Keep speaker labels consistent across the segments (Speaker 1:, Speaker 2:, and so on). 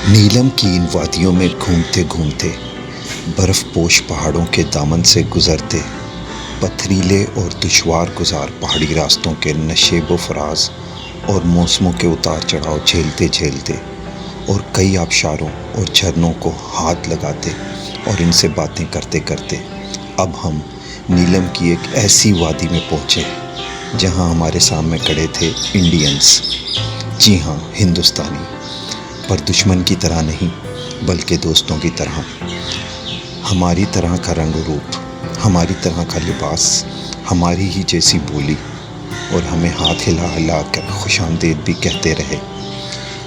Speaker 1: नीलम की इन वादियों में घूमते घूमते, बर्फ़ पोश पहाड़ों के दामन से गुज़रते, पथरीले और दुश्वार गुज़ार पहाड़ी रास्तों के नशेबो फराज और मौसमों के उतार चढ़ाव झेलते झेलते और कई आबशारों और झरनों को हाथ लगाते और इनसे बातें करते करते अब हम नीलम की एक ऐसी वादी में पहुँचे जहाँ हमारे सामने खड़े थे इंडियंस। जी हाँ, हिंदुस्तानी, पर दुश्मन की तरह नहीं बल्कि दोस्तों की तरह। हमारी तरह का रंग रूप, हमारी तरह का लिबास, हमारी ही जैसी बोली, और हमें हाथ हिला हिला कर खुशामदीद भी कहते रहे।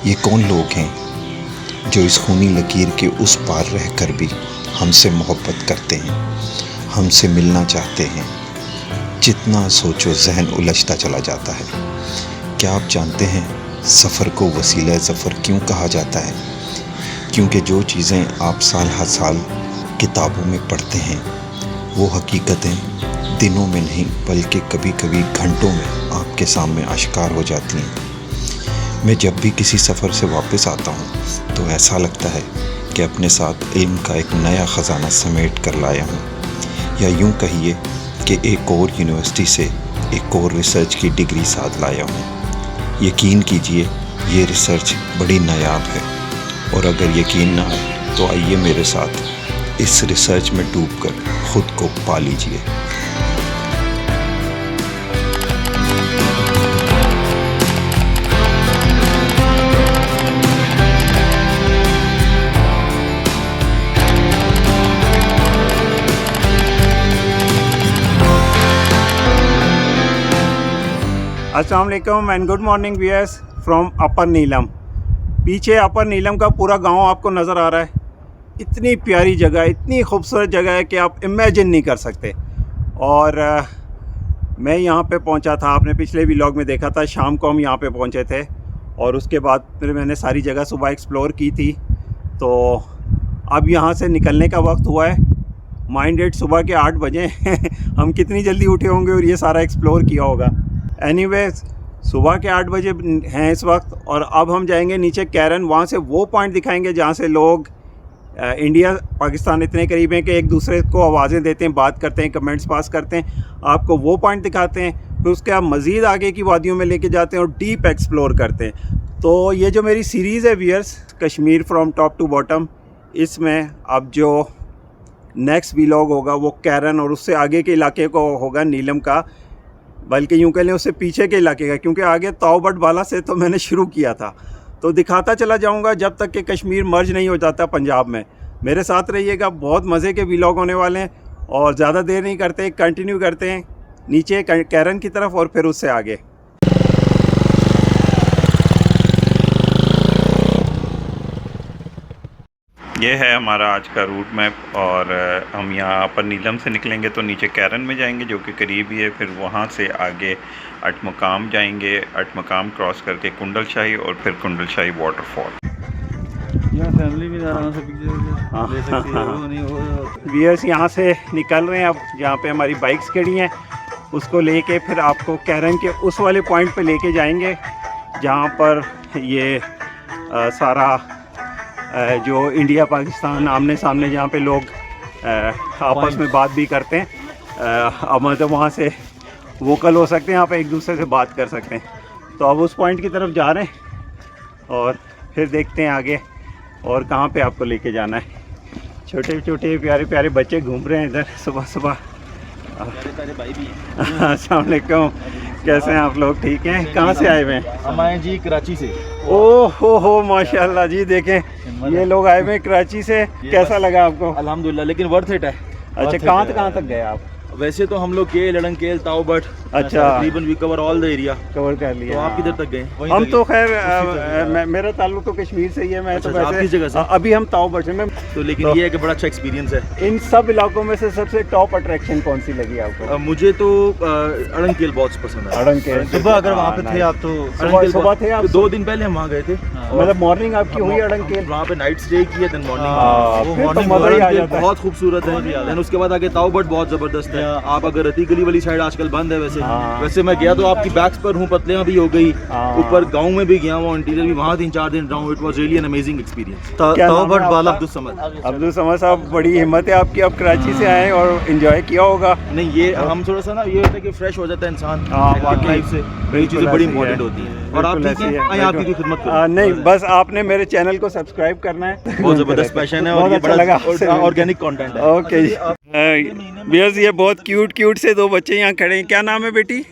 Speaker 1: ये कौन लोग हैं जो इस खूनी लकीर के उस पार रहकर भी हमसे मोहब्बत करते हैं, हमसे मिलना चाहते हैं। जितना सोचो जहन उलझता चला जाता है। क्या आप जानते हैं सफ़र को वसीला ज़फ़र क्यों कहा जाता है? क्योंकि जो चीज़ें आप साल हर साल किताबों में पढ़ते हैं वो हकीकतें दिनों में नहीं बल्कि कभी कभी घंटों में आपके सामने आश्कार हो जाती हैं। मैं जब भी किसी सफ़र से वापस आता हूँ तो ऐसा लगता है कि अपने साथ इल्म का एक नया ख़जाना समेट कर लाया हूँ, या यूँ कहिए कि एक और यूनिवर्सिटी से एक और रिसर्च की डिग्री साथ लाया हूँ। यकीन कीजिए ये रिसर्च बड़ी नायाब है, और अगर यकीन ना आए तो आइए मेरे साथ इस रिसर्च में डूबकर खुद को पा लीजिए।
Speaker 2: अस्सलाम वालेकुम and good morning viewers from upper Neelum. पीछे अपर नीलम का पूरा गांव आपको नज़र आ रहा है। इतनी प्यारी जगह, इतनी खूबसूरत जगह है कि आप इमेजिन नहीं कर सकते। और मैं यहाँ पे पहुँचा था, आपने पिछले व्लॉग में देखा था, शाम को हम यहाँ पे पहुँचे थे और उसके बाद फिर मैंने सारी जगह सुबह एक्सप्लोर की थी। तो अब यहाँ से निकलने का वक्त हुआ है। माइंडेड सुबह के 8 बजे हम कितनी जल्दी उठे होंगे और ये सारा एक्सप्लोर किया होगा। एनीवेज, सुबह के 8 बजे हैं इस वक्त, और अब हम जाएंगे नीचे कैरन। वहाँ से वो पॉइंट दिखाएंगे जहाँ से लोग इंडिया पाकिस्तान इतने करीब हैं कि एक दूसरे को आवाज़ें देते हैं, बात करते हैं, कमेंट्स पास करते हैं। आपको वो पॉइंट दिखाते हैं, फिर उसके बाद मज़ीद आगे की वादियों में लेके जाते हैं और डीप एक्सप्लोर करते हैं। तो ये जो मेरी सीरीज़ है viewers, Kashmir from top to bottom, इसमें अब जो नेक्स्ट व्लॉग होगा वो कैरन और उससे आगे के इलाके को होगा, नीलम का, बल्कि यूँ कह लें उससे पीछे के इलाके का, क्योंकि आगे ताओबट बाला से तो मैंने शुरू किया था। तो दिखाता चला जाऊँगा जब तक कि कश्मीर मर्ज नहीं हो जाता पंजाब में। मेरे साथ रहिएगा, बहुत मज़े के व्लॉग होने वाले हैं। और ज़्यादा देर नहीं करते, कंटिन्यू करते हैं नीचे कैरन की तरफ और फिर उससे आगे। ये है हमारा आज का रूट मैप, और हम यहाँ पर नीलम से निकलेंगे तो नीचे कैरन में जाएंगे जो कि करीब ही है। फिर वहाँ से आगे अटमकाम जाएंगे, अटमकाम क्रॉस करके कुंडल शाही और फिर कुंडल शाही वाटरफॉल।
Speaker 3: यहाँ फैमिली भी आराम से पिक्चर ले सकती है, वो नहीं हो।
Speaker 2: व्यूअर्स यहाँ से निकल रहे हैं अब, जहाँ पे हमारी बाइक्स खड़ी हैं उसको लेके फिर आपको कैरन के उस वाले पॉइंट पे लेके जाएंगे जहाँ पर ये सारा जो इंडिया पाकिस्तान आमने सामने जहाँ पे लोग आपस में बात भी करते हैं, अब मतलब वहाँ से वोकल हो सकते हैं, यहाँ पे एक दूसरे से बात कर सकते हैं। तो अब उस पॉइंट की तरफ जा रहे हैं और फिर देखते हैं आगे और कहाँ पे आपको लेके जाना है। छोटे छोटे प्यारे प्यारे बच्चे घूम रहे हैं इधर सुबह सुबह।
Speaker 3: भाई भी हैं।
Speaker 2: अस्सलाम वालेकुम, कैसे हैं आप लोग? ठीक हैं? कहाँ से आए हुए हैं?
Speaker 3: हम आए जी कराची से।
Speaker 2: ओह हो माशाल्लाह जी, देखें ये लोग आए हुए हैं कराची से। कैसा लगा आपको?
Speaker 3: अल्हम्दुलिल्लाह, लेकिन वर्थ इट है।
Speaker 2: अच्छा, कहाँ तक गए आप?
Speaker 3: वैसे तो हम लोग के लड़नकेल ताओबट,
Speaker 2: अच्छा,
Speaker 3: तकरीबन we cover all the area
Speaker 2: cover कर लिया।
Speaker 3: तो आप किधर तक गए?
Speaker 2: हम तो खैर मेरा ताल्लुक तो कश्मीर से ही है। मैं तो
Speaker 3: आपकी जगह से?
Speaker 2: अभी हम ताओबट में।
Speaker 3: तो लेकिन ये है कि बड़ा अच्छा एक्सपीरियंस है।
Speaker 2: इन सब इलाकों में से सबसे टॉप अट्रैक्शन कौन सी लगी आपको?
Speaker 3: मुझे तो अड़ंकेल बहुत पसंद है।
Speaker 2: अड़ंकेल
Speaker 3: सुबह अगर वहाँ पे थे आप तो
Speaker 2: सुबह थे आप?
Speaker 3: 2 दिन पहले हम वहाँ गए थे।
Speaker 2: मतलब मॉर्निंग आपकी हुई अड़ंकेल?
Speaker 3: वहाँ पे नाइट स्टे किया, देन मॉर्निंग।
Speaker 2: बहुत खूबसूरत है।
Speaker 3: देन उसके बाद आगे ताओबट बहुत ज़बरदस्त है। पतलियाँ। आप अगर रती गली वाली साइड आजकल बंद है वैसे।
Speaker 2: हाँ।
Speaker 3: वैसे मैं गया तो आपकी बैक्स पर हूँ, पतलियाँ भी हो गई।
Speaker 2: हाँ।
Speaker 3: ऊपर गांव में भी गया हूँ, इंटीरियर भी वहाँ 3-4 दिन रहा हूँ। It was really an amazing experience.
Speaker 2: क्या नाम है
Speaker 3: तौबत बाला
Speaker 2: आपका?
Speaker 3: अब्दुल समद।
Speaker 2: अब्दुल समद साहब, बड़ी हिम्मत है आपकी, आप कराची से आए और एंजॉय किया होगा।
Speaker 3: नहीं, ये हम थोड़ा सा ना ये होता है कि फ्रेश हो जाता है इंसान
Speaker 2: हाँ, वाकई।
Speaker 3: लाइफ से, ये
Speaker 2: बिल्कुल
Speaker 3: चीज़ें बड़ी
Speaker 2: ऐसे ही है।
Speaker 3: इंपॉर्टेंट होती हैं। और आप
Speaker 2: बिल्कुल
Speaker 3: ठीक
Speaker 2: ऐसे ही
Speaker 3: हैं,
Speaker 2: है,
Speaker 3: आइए आपकी
Speaker 2: बिल्कुल।
Speaker 3: कोई खिदमत करो।
Speaker 2: नहीं, बस आपने मेरे चैनल को सब्सक्राइब करना है।
Speaker 3: बहुत ज़बरदस्त पैशन है और
Speaker 2: बहुत
Speaker 3: ये
Speaker 2: अच्छा लगा आपसे
Speaker 3: बड़ा
Speaker 2: मिलके।
Speaker 3: ऑर्गेनिक कंटेंट है।
Speaker 2: ओके जी। बियर्स, ये बहुत क्यूट से दो बच्चे यहाँ खड़े हैं। क्या नाम है बेटी?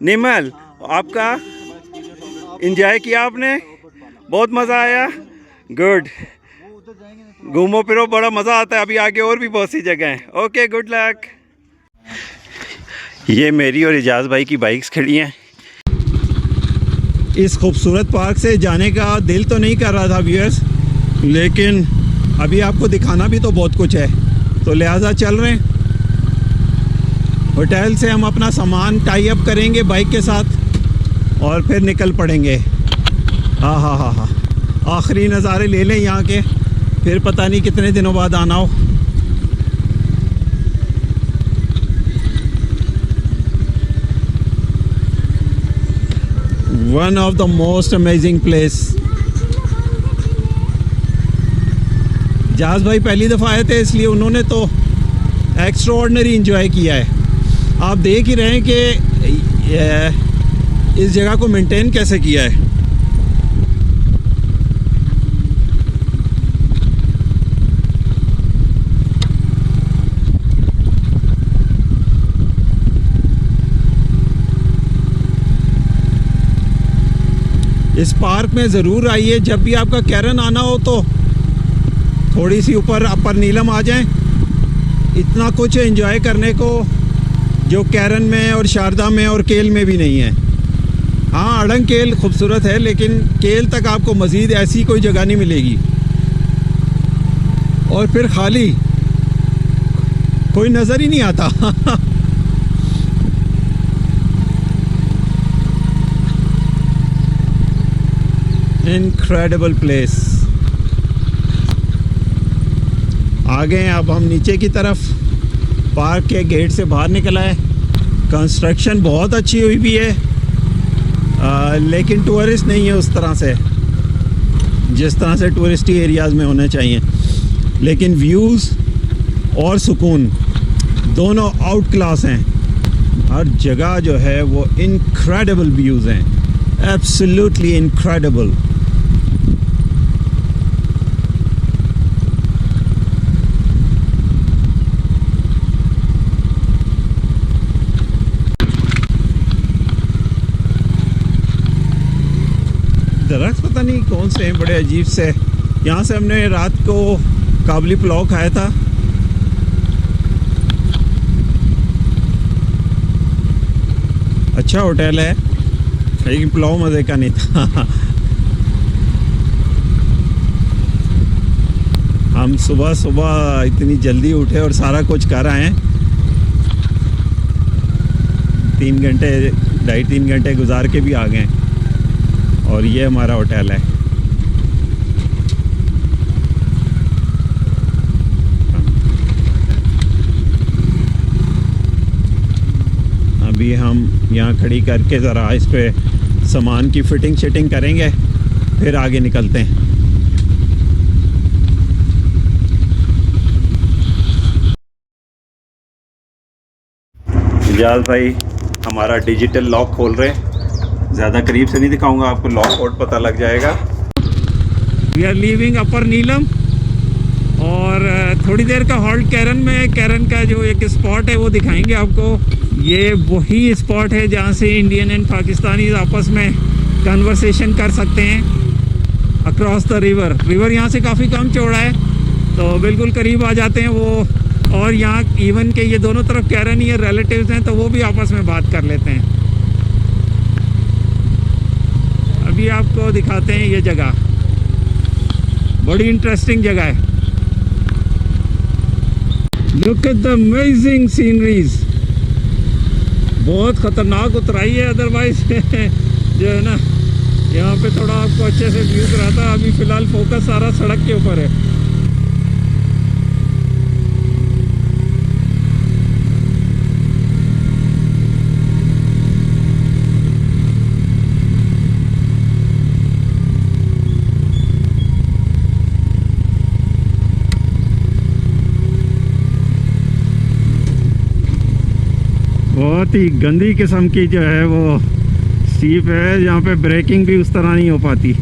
Speaker 2: निमल। आपका एंजॉय किया आपने? बहुत मज़ा आया? गुड। घूमो फिरो, बड़ा मज़ा आता है। अभी आगे और भी बहुत सी जगह हैं। Okay, good luck. ये मेरी और इजाज़ भाई की बाइक्स खड़ी हैं। इस खूबसूरत पार्क से जाने का दिल तो नहीं कर रहा था व्यूअर्स, लेकिन अभी आपको दिखाना भी तो बहुत कुछ है, तो लिहाजा चल रहे हैं। होटल से हम अपना सामान टाई अप करेंगे बाइक के साथ और फिर निकल पड़ेंगे। हाँ, आखिरी नज़ारे ले लें यहाँ के, फिर पता नहीं कितने दिनों बाद आना हो। One of the most amazing place. जाज भाई पहली दफ़ा आए थे, इसलिए उन्होंने तो एक्स्ट्रा ऑर्डिनरी इंजॉय किया है। आप देख ही रहे हैं कि इस जगह को मेंटेन कैसे किया है। इस पार्क में ज़रूर आइए, जब भी आपका कैरन आना हो तो थोड़ी सी ऊपर अपर नीलम आ जाएं। इतना कुछ एंजॉय करने को जो कैरन में और शारदा में और केल में भी नहीं है। हाँ, अड़ंग केल खूबसूरत है, लेकिन केल तक आपको मज़ीद ऐसी कोई जगह नहीं मिलेगी। और फिर खाली, कोई नज़र ही नहीं आता। Incredible place. आ गए अब हम नीचे की तरफ। पार्क के गेट से बाहर निकला है। कंस्ट्रक्शन बहुत अच्छी हुई भी है, लेकिन टूरिस्ट नहीं है उस तरह से जिस तरह से टूरिस्टी एरियाज़ में होने चाहिए। लेकिन व्यूज़ और सुकून दोनों आउट क्लास हैं। हर जगह जो है वो इनक्रेडिबल व्यूज़ हैं, एब्सोल्युटली इनक्रेडिबल। दरख्त पता नहीं कौन से हैं, बड़े अजीब से। यहाँ से हमने रात को काबली पुलाव खाया था। अच्छा होटल है, लेकिन पुलाव मज़े का नहीं था। हम सुबह इतनी जल्दी उठे और सारा कुछ कर आए हैं। 2.5-3 घंटे गुजार के भी आ गए। और ये हमारा होटल है। अभी हम यहाँ खड़ी करके ज़रा इस पे सामान की फिटिंग शिटिंग करेंगे, फिर आगे निकलते हैं। इजाज़ भाई हमारा डिजिटल लॉक खोल रहे हैं। ज़्यादा करीब से नहीं दिखाऊंगा आपको, लॉक कोड पता लग जाएगा। वी आर लीविंग अपर नीलम और थोड़ी देर का हॉल्ट कैरन में। कैरन का जो एक स्पॉट है वो दिखाएंगे आपको। ये वही स्पॉट है जहाँ से इंडियन एंड पाकिस्तानी आपस में कन्वर्सेशन कर सकते हैं अक्रॉस द रिवर यहाँ से काफ़ी कम चौड़ा है, तो बिल्कुल करीब आ जाते हैं वो। और यहाँ इवन के ये दोनों तरफ कैरन ही रिलेटिव्स हैं, तो वो भी आपस में बात कर लेते हैं। अभी आपको दिखाते हैं ये जगह, बड़ी इंटरेस्टिंग जगह है। Look at the amazing sceneries. बहुत ख़तरनाक उतराई है, अदरवाइज जो है ना, यहाँ पे थोड़ा आपको अच्छे से व्यू कराता है। अभी फ़िलहाल फोकस सारा सड़क के ऊपर है। बहुत ही गंदी किस्म की जो है वो स्टीप है, जहाँ पे ब्रेकिंग भी उस तरह नहीं हो पाती।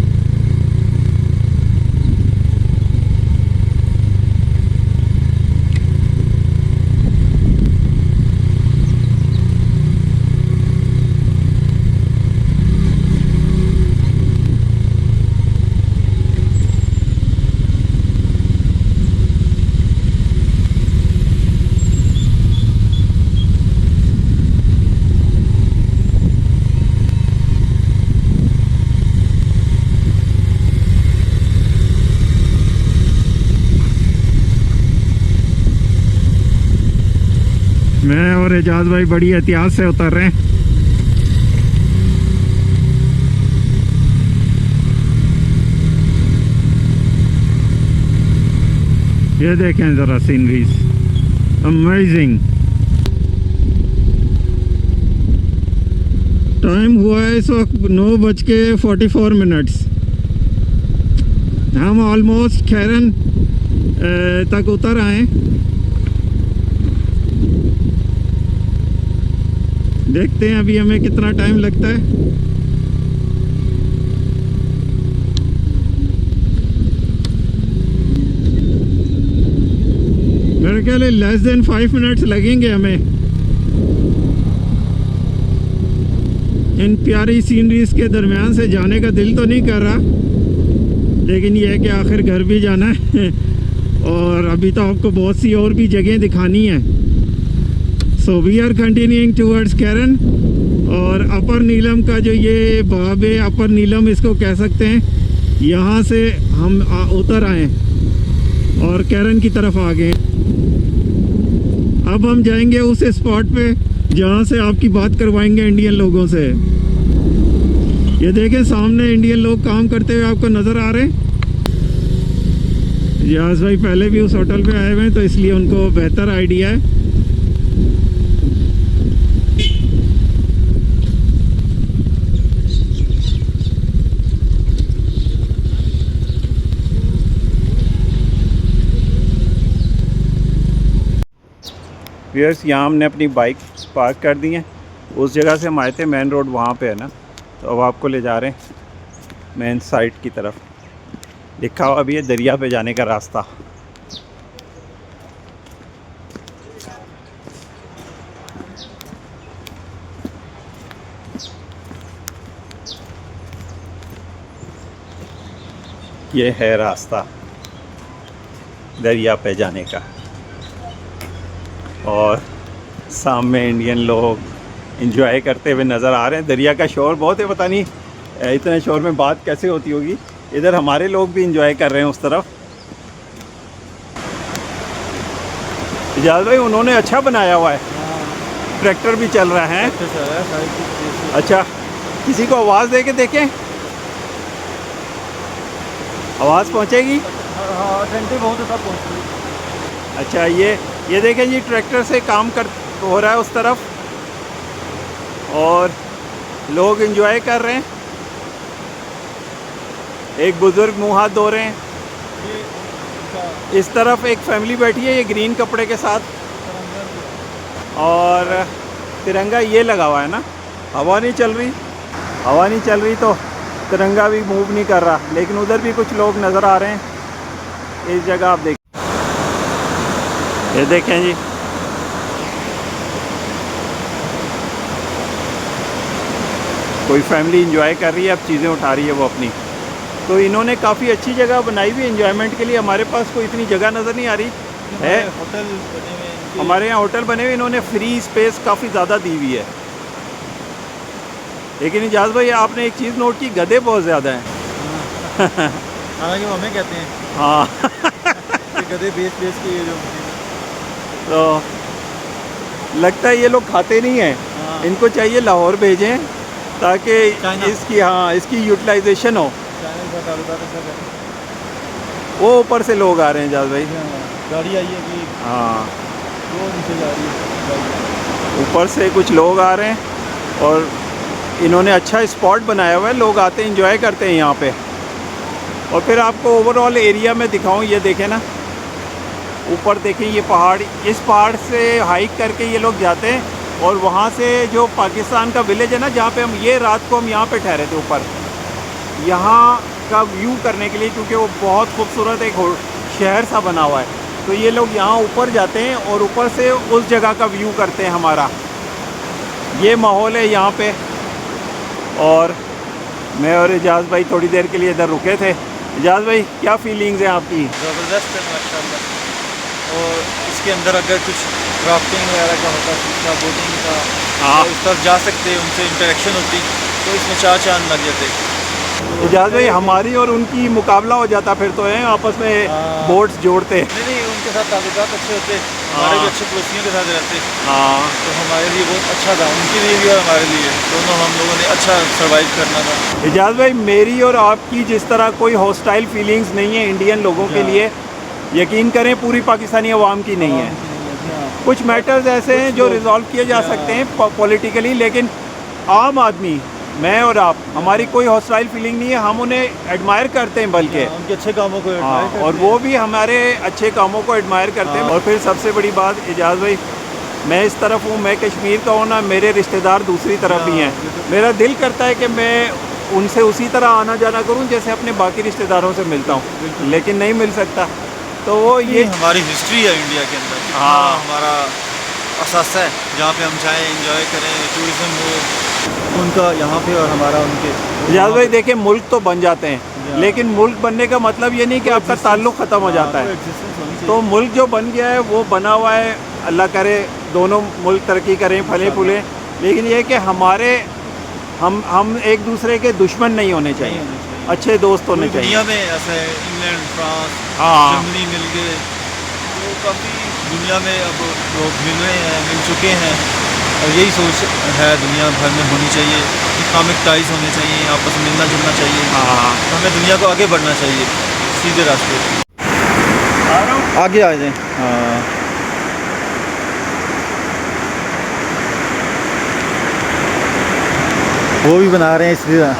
Speaker 2: मैं और एजाज भाई बड़ी एहतियात से उतर रहे हैं। ये देखें ज़रा सीनरीज, अमेजिंग। टाइम हुआ है इस वक्त 9:44। हम ऑलमोस्ट खैरन तक उतर आए। देखते हैं अभी हमें कितना टाइम लगता है। मेरे ख्याल है लेस देन 5 मिनट्स लगेंगे हमें इन प्यारी सीनरीज के दरमियान से। जाने का दिल तो नहीं कर रहा, लेकिन यह है कि आखिर घर भी जाना है और अभी तो आपको बहुत सी और भी जगह दिखानी है। So we are continuing towards Keran. और अपर नीलम का जो ये बाब है, अपर नीलम इसको कह सकते हैं, यहाँ से हम उतर आए और कैरन की तरफ आ गए। अब हम जाएंगे उस स्पॉट पे जहाँ से आपकी बात करवाएंगे इंडियन लोगों से। ये देखें सामने इंडियन लोग काम करते हुए आपको नज़र आ रहे हैं। यास भाई पहले भी उस होटल पे आए हुए हैं, तो इसलिए उनको बेहतर आइडिया है। व्यूअर्स, यहाँ हमने अपनी बाइक पार्क कर दी है। उस जगह से हम आए थे, मेन रोड वहाँ पे है ना, तो अब आपको ले जा रहे हैं मेन साइट की तरफ। लिखा हुआ अभी है दरिया पे जाने का रास्ता। ये है रास्ता दरिया पे जाने का। और सामने इंडियन लोग एंजॉय करते हुए नज़र आ रहे हैं। दरिया का शोर बहुत है, पता नहीं इतने शोर में बात कैसे होती होगी। इधर हमारे लोग भी एंजॉय कर रहे हैं उस तरफ। इजाज़ भाई उन्होंने अच्छा बनाया हुआ है, ट्रैक्टर भी चल रहा है। अच्छा, किसी को आवाज़ दे के देखें, आवाज़ पहुँचेगी?
Speaker 3: बहुत पहुँचेगी।
Speaker 2: अच्छा, ये देखें जी, ट्रैक्टर से काम हो रहा है उस तरफ और लोग एंजॉय कर रहे हैं। एक बुज़ुर्ग मुँह हाथ धो रहे हैं। इस तरफ एक फैमिली बैठी है, ये ग्रीन कपड़े के साथ, और तिरंगा ये लगा हुआ है ना। हवा नहीं चल रही तो तिरंगा भी मूव नहीं कर रहा, लेकिन उधर भी कुछ लोग नज़र आ रहे हैं। इस जगह आप देखें, ये देखें जी, कोई फैमिली एंजॉय कर रही है, अब चीज़ें उठा रही है वो अपनी। तो इन्होंने काफ़ी अच्छी जगह बनाई हुई एंजॉयमेंट के लिए। हमारे पास कोई इतनी जगह नज़र नहीं आ रही है।
Speaker 3: होटल बने हुए,
Speaker 2: हमारे यहाँ होटल बने हुए, इन्होंने फ्री स्पेस काफ़ी ज़्यादा दी हुई है। लेकिन इजाज़ भाई आपने एक चीज़ नोट की, गधे बहुत ज़्यादा हैं।
Speaker 3: हालांकि वो हमें कहते हैं,
Speaker 2: हाँ
Speaker 3: गधे बेच के ये जो
Speaker 2: तो लगता है ये लोग खाते नहीं हैं।
Speaker 3: हाँ।
Speaker 2: इनको चाहिए लाहौर भेजें ताकि इसकी यूटिलाइजेशन हो। वो ऊपर से लोग आ रहे हैं जाज भाई,
Speaker 3: गाड़ी आई है कि
Speaker 2: हाँ,
Speaker 3: वो नीचे जा रही है,
Speaker 2: ऊपर से कुछ लोग आ रहे हैं और इन्होंने अच्छा स्पॉट बनाया हुआ है। लोग आते हैं, एंजॉय करते हैं यहाँ पे। और फिर आपको ओवरऑल एरिया में दिखाऊं, ये देखें ना, ऊपर देखें ये पहाड़, इस पहाड़ से हाइक करके ये लोग जाते हैं और वहाँ से जो पाकिस्तान का विलेज है ना, जहाँ पे हम ये रात को हम यहाँ पे ठहरे थे ऊपर, यहाँ का व्यू करने के लिए, क्योंकि वो बहुत खूबसूरत एक शहर सा बना हुआ है, तो ये लोग यहाँ ऊपर जाते हैं और ऊपर से उस जगह का व्यू करते हैं हमारा। ये माहौल है यहाँ पे। और मैं और एजाज़ भाई थोड़ी देर के लिए इधर रुके थे। एजाज़ भाई, क्या फीलिंग्स हैं आपकी?
Speaker 3: ज़बरदस्त है माशाल्लाह। और इसके अंदर अगर कुछ क्राफ्टिंग वगैरह का होता, कुछ बोटिंग का,
Speaker 2: हाँ।
Speaker 3: तो इस तरफ जा सकते, उनसे इंटरेक्शन होती, तो इसमें चार चांद लग जाते।
Speaker 2: एजाज़ भाई, हमारी और उनकी मुकाबला हो जाता फिर तो है, आपस में
Speaker 3: हाँ।
Speaker 2: बोट्स जोड़ते।
Speaker 3: नहीं, उनके साथ ताल्लुकात अच्छे होते, हमारे भी अच्छे पड़ोसियों के साथ रहते,
Speaker 2: हाँ,
Speaker 3: तो हमारे लिए बहुत अच्छा था, उनके लिए भी और हमारे लिए, दोनों हम लोगों ने अच्छा सर्वाइव करना था।
Speaker 2: एजाज़ भाई, मेरी और आपकी जिस तरह कोई हॉस्टाइल फीलिंग्स नहीं है इंडियन लोगों के लिए, यकीन करें पूरी पाकिस्तानी अवाम की नहीं है। कुछ मैटर्स ऐसे हैं जो रिजॉल्व किए जा सकते हैं पॉलिटिकली, लेकिन आम आदमी, मैं और आप, हमारी कोई हॉस्टाइल फीलिंग नहीं है। हम उन्हें एडमायर करते हैं, बल्कि
Speaker 3: उनके अच्छे कामों को
Speaker 2: हाँ,
Speaker 3: admire
Speaker 2: और
Speaker 3: करते
Speaker 2: वो
Speaker 3: हैं।
Speaker 2: भी हमारे अच्छे कामों को एडमायर करते हैं।
Speaker 3: हाँ।
Speaker 2: और फिर सबसे बड़ी बात एजाज़ भाई, मैं इस तरफ हूँ, मैं कश्मीर का हूँ ना, मेरे रिश्तेदार दूसरी तरफ ही हैं। मेरा दिल करता है कि मैं उनसे उसी तरह आना जाना करूँ जैसे अपने बाकी रिश्तेदारों से मिलता हूँ, लेकिन नहीं मिल सकता। तो वो ये
Speaker 3: हमारी हिस्ट्री है इंडिया के अंदर, कितना
Speaker 2: हाँ।
Speaker 3: हमारा असासा है, जहाँ पे हम जाएं, एंजॉय करें, टूरिज्म हो उनका यहाँ पे और हमारा उनके।
Speaker 2: एजाज़ भाई देखिए, मुल्क तो बन जाते हैं, लेकिन मुल्क बनने का मतलब ये नहीं कि आपका ताल्लुक़ ख़त्म हो जाता है। तो मुल्क जो बन गया है वो बना हुआ है, अल्लाह करे दोनों मुल्क तरक्की करें, फले फूलें, लेकिन ये है कि हम एक दूसरे के दुश्मन नहीं होने चाहिए, अच्छे दोस्त होने चाहिए।
Speaker 3: दुनिया में ऐसे इंग्लैंड, फ्रांस,
Speaker 2: हाँ।
Speaker 3: जर्मनी मिल गए, तो काफ़ी दुनिया में अब लोग मिल रहे हैं, मिल चुके हैं, और यही सोच है दुनिया भर में होनी चाहिए। इकनॉमिक टाइज होने चाहिए, आपस में मिलना जुलना चाहिए।
Speaker 2: हाँ,
Speaker 3: तो हमें दुनिया को आगे बढ़ना चाहिए, सीधे रास्ते आगे आ जाएं। हाँ, वो भी बना रहे हैं इसलिए।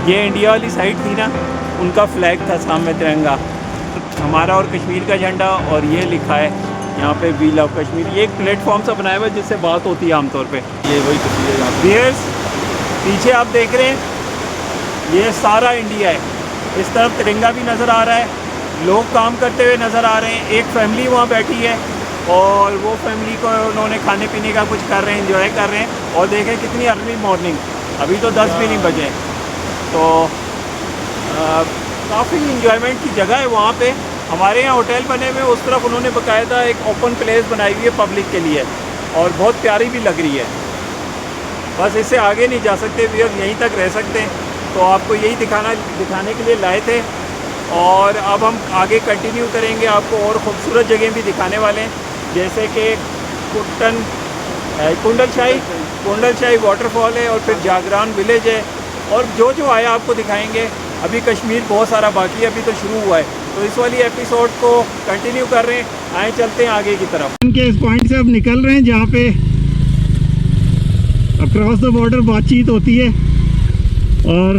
Speaker 2: ये इंडिया वाली साइड थी ना, उनका फ्लैग था सामने तिरंगा, हमारा और कश्मीर का झंडा, और ये लिखा है यहाँ पे वी लव कश्मीर। ये एक प्लेटफॉर्म सा बनाया हुआ है जिससे बात होती है आमतौर पे।
Speaker 3: ये वही तस्वीर है यहाँ पे।
Speaker 2: व्यूअर्स, पीछे आप देख रहे हैं ये सारा इंडिया है, इस तरफ तिरंगा भी नज़र आ रहा है, लोग काम करते हुए नज़र आ रहे हैं। एक फैमिली वहाँ बैठी है और वो फैमिली को उन्होंने खाने पीने का कुछ कर रहे हैं, इंजॉय कर रहे हैं। और देखें कितनी अर्ली मॉर्निंग, अभी तो 10 भी नहीं बजे, तो काफ़ी इंजॉयमेंट की जगह है वहाँ पे। हमारे यहाँ होटल बने हुए, उस तरफ उन्होंने बाकायदा एक ओपन प्लेस बनाई हुई है पब्लिक के लिए, और बहुत प्यारी भी लग रही है। बस इससे आगे नहीं जा सकते व्यूअर्स, यहीं तक रह सकते हैं। तो आपको यही दिखाने के लिए लाए थे, और अब हम आगे कंटिन्यू करेंगे, आपको और ख़ूबसूरत जगह भी दिखाने वाले हैं, जैसे कि कुंडलशाही वाटरफॉल है, और फिर जागरान विलेज है, और जो आया आपको दिखाएंगे। अभी कश्मीर बहुत सारा बाकी है, अभी तो शुरू हुआ है, तो इस वाली एपिसोड को कंटिन्यू कर रहे हैं। आए चलते हैं आगे की तरफ। इनके इस पॉइंट से अब निकल रहे हैं जहाँ पे अक्रॉस द बॉर्डर बातचीत होती है, और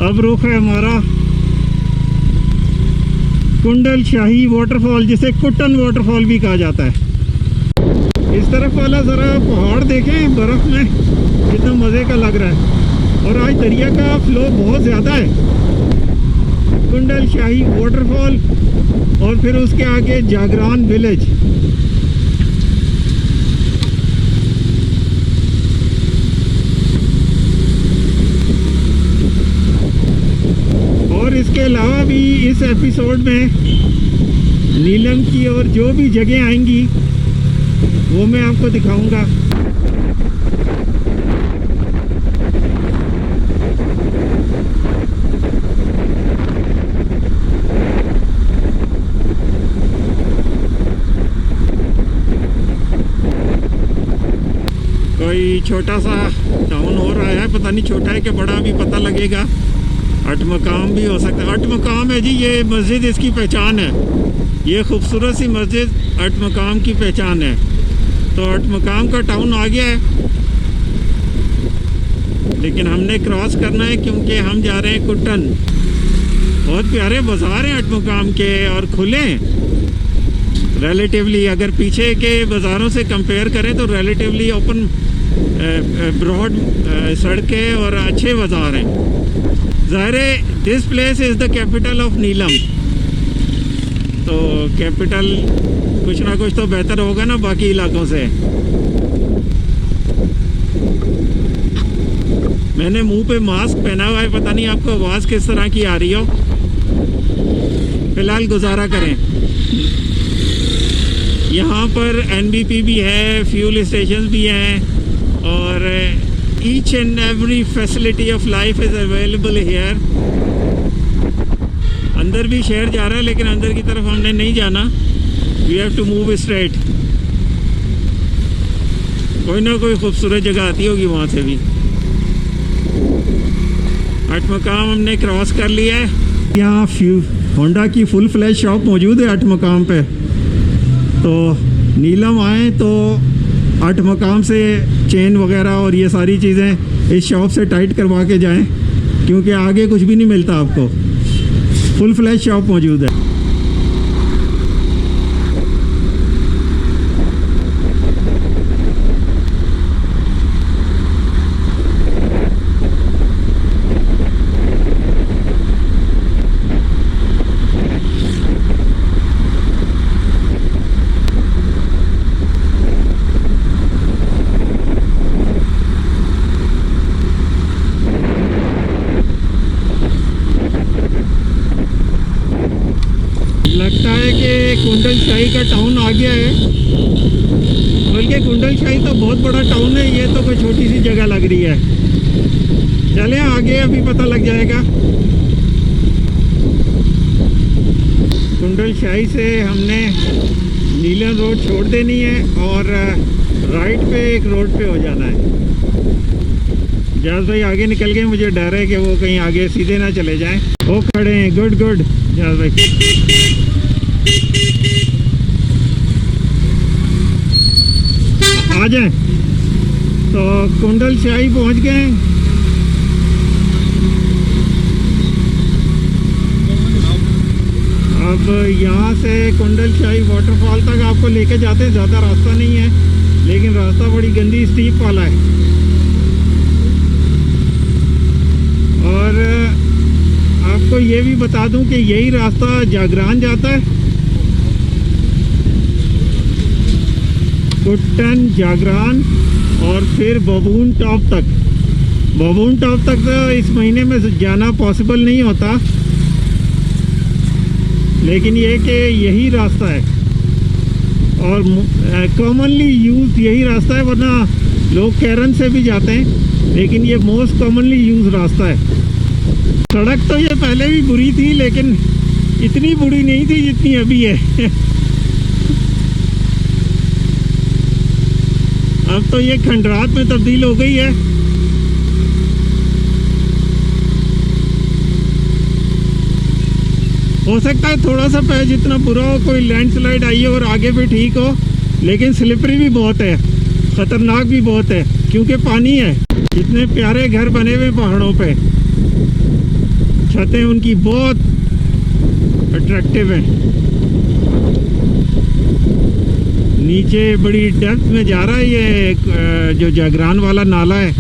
Speaker 2: अब रुख है हमारा कुंडलशाही वाटरफॉल, जिसे कुट्टन वाटरफॉल भी कहा जाता है। इस तरफ वाला ज़रा पहाड़ देखें बर्फ़ में, कितना मज़े का लग रहा है, और आज दरिया का फ्लो बहुत ज़्यादा है। कुंडलशाही वाटरफॉल, और फिर उसके आगे जागरान विलेज। और इसके अलावा भी इस एपिसोड में नीलम की और जो भी जगह आएंगी वो मैं आपको दिखाऊंगा। कोई छोटा सा टाउन हो रहा है, पता नहीं छोटा है कि बड़ा, अभी पता लगेगा। अटमकाम भी हो सकता है। अटमकाम है जी, ये मस्जिद इसकी पहचान है, ये खूबसूरत सी मस्जिद अटमकाम की पहचान है। तो अटमकाम का टाउन आ गया है, लेकिन हमने क्रॉस करना है क्योंकि हम जा रहे हैं कुट्टन। बहुत प्यारे बाज़ार हैं अटमकाम के, और खुले रिलेटिवली, अगर पीछे के बाज़ारों से कंपेयर करें तो रिलेटिवली ओपन ब्रॉड सड़कें और अच्छे बाज़ार हैं। ज़ाहिर है this place is the capital of Neelum, तो कैपिटल कुछ ना कुछ तो बेहतर होगा ना बाकी इलाकों से। मैंने मुंह पे मास्क पहना हुआ है, पता नहीं आपको आवाज़ किस तरह की आ रही हो। फ़िलहाल गुजारा करें। यहाँ पर NBP भी है, फ्यूल स्टेशन भी हैं, और each and every facility of life is available here. अंदर भी शहर जा रहा है, लेकिन अंदर की तरफ हमने नहीं जाना, we have to move straight. कोई ना कोई खूबसूरत जगह आती होगी वहाँ से भी। अटमकाम हमने क्रॉस कर लिया है। यहाँ होंडा की फुल फ्लैश शॉप मौजूद है अटमकाम पे, तो नीलम आए तो अटमकाम से चेन वगैरह और ये सारी चीज़ें इस शॉप से टाइट करवा के जाएं, क्योंकि आगे कुछ भी नहीं मिलता आपको। फुल फ्लैश शॉप मौजूद है। लगता है कि कुंडलशाही का टाउन आ गया है, बल्कि कुंडलशाही तो बहुत बड़ा टाउन है, ये तो कोई छोटी सी जगह लग रही है। चलें आगे, अभी पता लग जाएगा। कुंडलशाही से हमने नीलम रोड छोड़ देनी है और राइट पे एक रोड पे हो जाना है। जाज भाई आगे निकल गए, मुझे डर है कि वो कहीं आगे सीधे ना चले जाएं। वो खड़े हैं, गुड गुड जाज भाई। आ जाए तो कुंडलशाही पहुंच गए। अब यहाँ से कुंडल शाही वाटरफॉल तक आपको लेके जाते हैं, ज़्यादा रास्ता नहीं है, लेकिन रास्ता बड़ी गंदी स्टीप वाला है। और आपको ये भी बता दूं कि यही रास्ता जागरान जाता है, कुट्टन, जागरान और फिर बबून टॉप तक। बबून टॉप तक तो इस महीने में जाना पॉसिबल नहीं होता, लेकिन ये कि यही रास्ता है और कॉमनली यूज यही रास्ता है, वरना लोग कैरन से भी जाते हैं, लेकिन ये मोस्ट कॉमनली यूज रास्ता है। सड़क तो ये पहले भी बुरी थी, लेकिन इतनी बुरी नहीं थी जितनी अभी है। अब तो ये खंडरात में तब्दील हो गई है। हो सकता है थोड़ा सा पैर जितना बुरा हो, कोई लैंडस्लाइड आई हो और आगे भी ठीक हो, लेकिन स्लिपरी भी बहुत है, ख़तरनाक भी बहुत है, क्योंकि पानी है। इतने प्यारे घर बने हुए पहाड़ों पे, छतें उनकी बहुत अट्रैक्टिव हैं। नीचे बड़ी डेप्थ में जा रहा है ये जो जागरान वाला नाला है,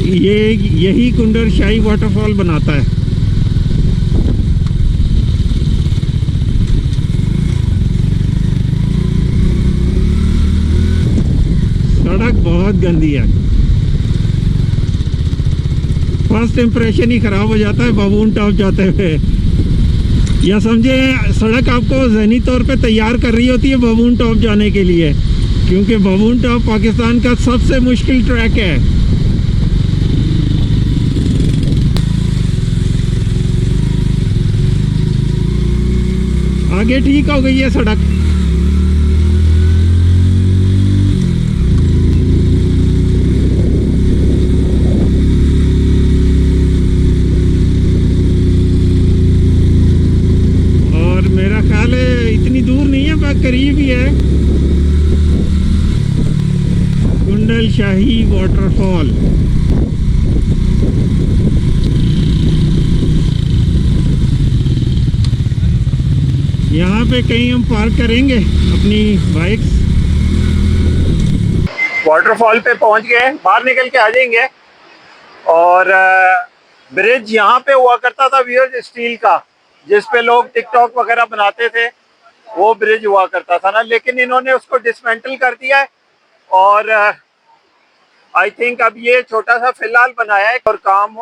Speaker 2: यही कुंडल शाही वाटरफॉल बनाता है। सड़क बहुत गंदी है, फर्स्ट इम्प्रेशन ही ख़राब हो जाता है बबून टॉप जाते हुए। या समझे सड़क आपको ज़हनी तौर पे तैयार कर रही होती है बबून टॉप जाने के लिए, क्योंकि बबून टॉप पाकिस्तान का सबसे मुश्किल ट्रैक है। आगे ठीक हो गई है सड़क। करीब ही है कुंडल शाही वाटरफॉल। यहाँ पे कहीं हम पार्क करेंगे अपनी बाइक्स। वाटरफॉल पे पहुँच गए, बाहर निकल के आ जाएंगे। और ब्रिज यहाँ पे हुआ करता था व्यूअर्स, स्टील का, जिस पे लोग टिकटॉक वगैरह बनाते थे, वो ब्रिज हुआ करता था ना, लेकिन इन्होंने उसको डिसमेंटल कर दिया है। और आई थिंक अब ये छोटा सा फिलहाल बनाया है और काम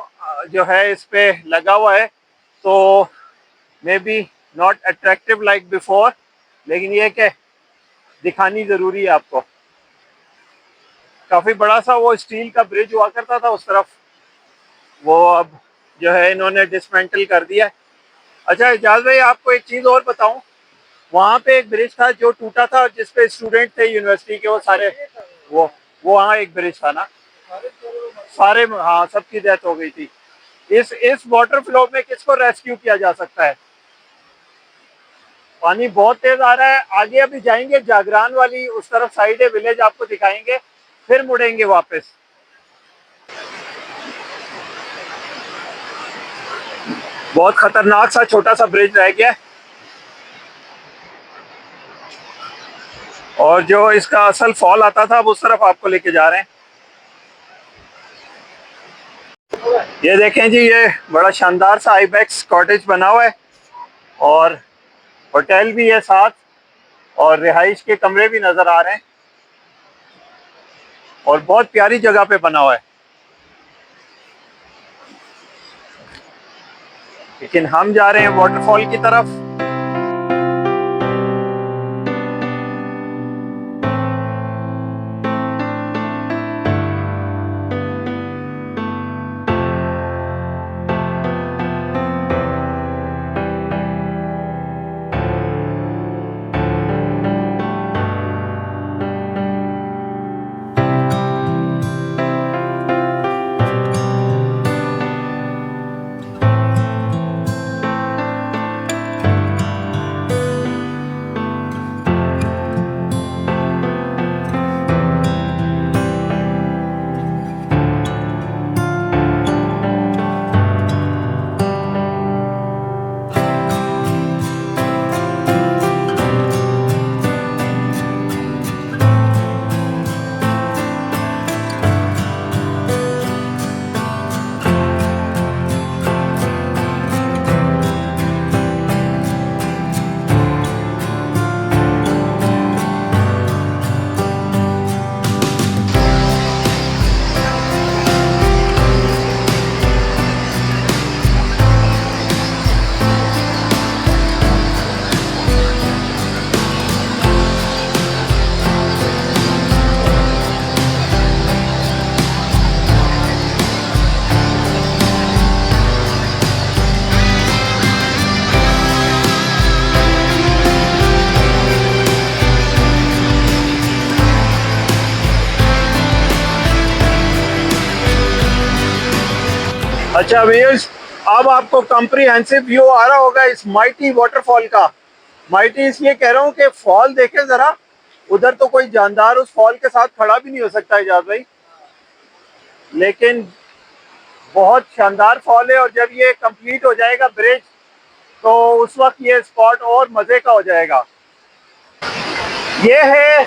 Speaker 2: जो है इस पे लगा हुआ है, तो may be not attractive like before, लेकिन ये कि दिखानी ज़रूरी है आपको। काफ़ी बड़ा सा वो स्टील का ब्रिज हुआ करता था उस तरफ, वो अब जो है इन्होंने डिसमेंटल कर दिया है। अच्छा इजाज़ भाई, आपको एक चीज़ और बताऊं, वहाँ पे एक ब्रिज था जो टूटा था, जिसपे स्टूडेंट थे यूनिवर्सिटी के, वो सारे वो वहाँ एक ब्रिज था ना, सारे, हाँ, सबकी डेथ हो गई थी। इस वाटर फ्लो में किसको रेस्क्यू किया जा सकता है? पानी बहुत तेज आ रहा है। आगे अभी जाएंगे, जागरान वाली उस तरफ साइड है विलेज, आपको दिखाएंगे, फिर मुड़ेंगे वापस। बहुत खतरनाक सा छोटा सा ब्रिज रह गया है, और जो इसका असल फॉल आता था अब उस तरफ आपको लेके जा रहे हैं। ये देखें जी, ये बड़ा शानदार सा आइबेक्स कॉटेज बना हुआ है, और होटल भी है साथ, और रिहाइश के कमरे भी नज़र आ रहे हैं, और बहुत प्यारी जगह पे बना हुआ है। लेकिन हम जा रहे हैं वाटरफॉल की तरफ। अच्छा व्यूअर्स, अब आपको कॉम्प्रिहेंसिव व्यू आ रहा होगा इस माइटी वाटरफॉल का। माइटी इसलिए कह रहा हूँ कि फॉल देखें ज़रा, उधर तो कोई जानदार उस फॉल के साथ खड़ा भी नहीं हो सकता इजाज़ भाई, लेकिन बहुत शानदार फॉल है। और जब ये कंप्लीट हो जाएगा ब्रिज, तो उस वक्त ये स्पॉट और मज़े का हो जाएगा। ये है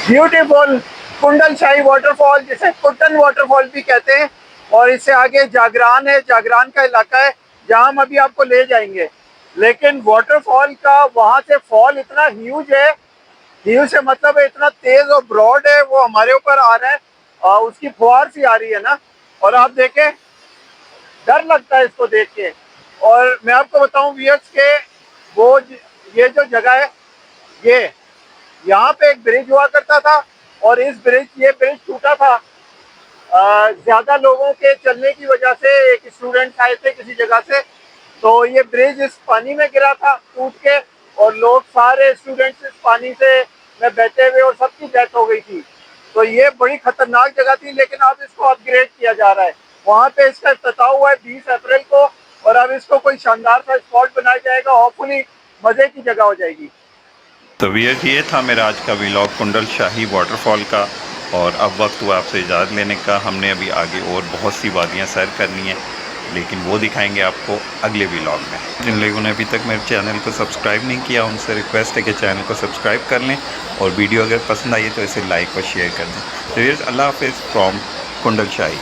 Speaker 2: ब्यूटीफुल कुंडल शाही वाटरफॉल, जिसे कुट्टन वाटरफॉल भी कहते हैं। और इससे आगे जागरान है, जागरान का इलाका है जहां हम अभी आपको ले जाएंगे। लेकिन वाटरफॉल का वहां से फॉल इतना ह्यूज है, ह्यूज से मतलब है इतना तेज और ब्रॉड है, वो हमारे ऊपर आ रहा है और उसकी फुहार सी आ रही है ना। और आप देखें, डर लगता है इसको देख के। और मैं आपको बताऊं व्यूअर्स के वो ये जो जगह है, ये यहाँ पे एक ब्रिज हुआ करता था और ये ब्रिज टूटा था ज़्यादा लोगों के चलने की वजह से। एक स्टूडेंट आए थे किसी जगह से, तो ये ब्रिज इस पानी में गिरा था टूट के, और लोग सारे स्टूडेंट्स इस पानी से में बहते हुए और सबकी डेथ हो गई थी। तो ये बड़ी खतरनाक जगह थी, लेकिन अब इसको अपग्रेड किया जा रहा है। वहाँ पे इसका इफ्तिताह हुआ है 20 अप्रैल को, और अब इसको कोई शानदार सा स्पॉट बनाया जाएगा, होपफुली मज़े की जगह हो जाएगी।
Speaker 1: तो व्यूअर्स, ये था मेरा आज का व्लॉग कुंडल शाही वाटरफॉल का। और अब वक्त हुआ आपसे इजाज़त लेने का। हमने अभी आगे और बहुत सी वादियाँ सैर करनी है, लेकिन वो दिखाएंगे आपको अगले व्लॉग में। जिन लोगों ने अभी तक मेरे चैनल को सब्सक्राइब नहीं किया, उनसे रिक्वेस्ट है कि चैनल को सब्सक्राइब कर लें, और वीडियो अगर पसंद आई है तो इसे लाइक और शेयर कर दें। तो व्यूअर्स, अल्लाह हाफ़िज़ फ्रॉम कुंडल शाही।